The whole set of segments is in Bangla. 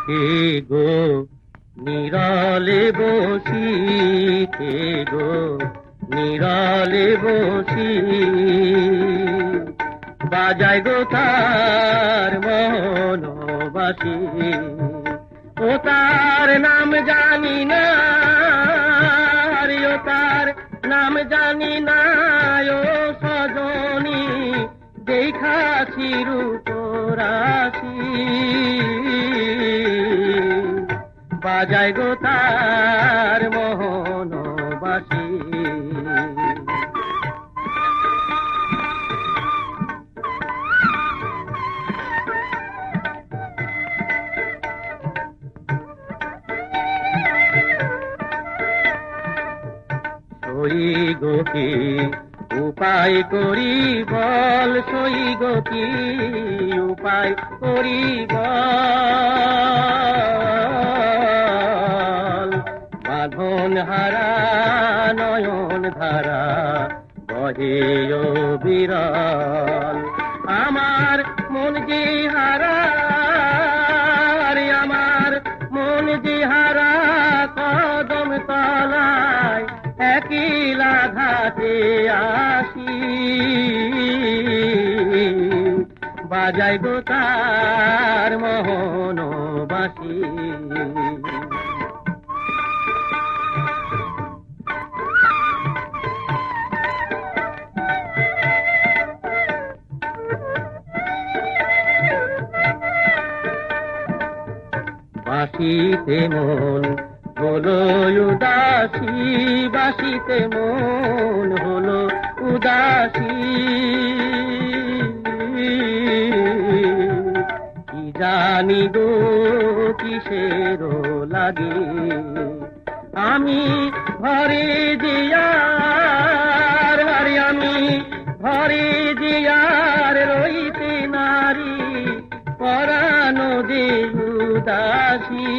কে গো নিরালে বসি, কে গো নিরালে বসি, বাজায় গো তার মনবাসী। ও তার নাম জানি না, ও তার নাম জানি না, ও সজনী দেখাছি রূপরাশি, বাজায় গো তার মোহনবাসী। সই গো কি উপায় করি বল, সই গো কি উপায় করি বল, বাঁধন হারা নয়ন ধারা বহে বিরল। আমার মন যে হারা, আমার মন যে হারা, কদম তলায় একলা ঘাটে আসি, বাজায় গো তার মোহনবাসী। বাসিতে মন হলো উদাসী, বাসিতে মন হলো উদাসী, কি জানি গো কিসের লাগে, আমি ঘরে জিয়ার, আমি ঘরে জিয়ার রইতে নারী পরানো যে উদাসী,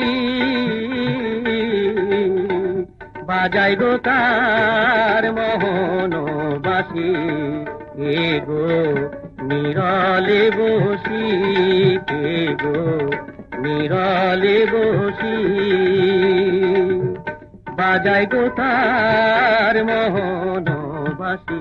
বাজায় গো তার মোহনবাসী। কে গো নিরালে বসি, কে গো নিরালে বসি, বাজায় গো তার মোহনবাসী।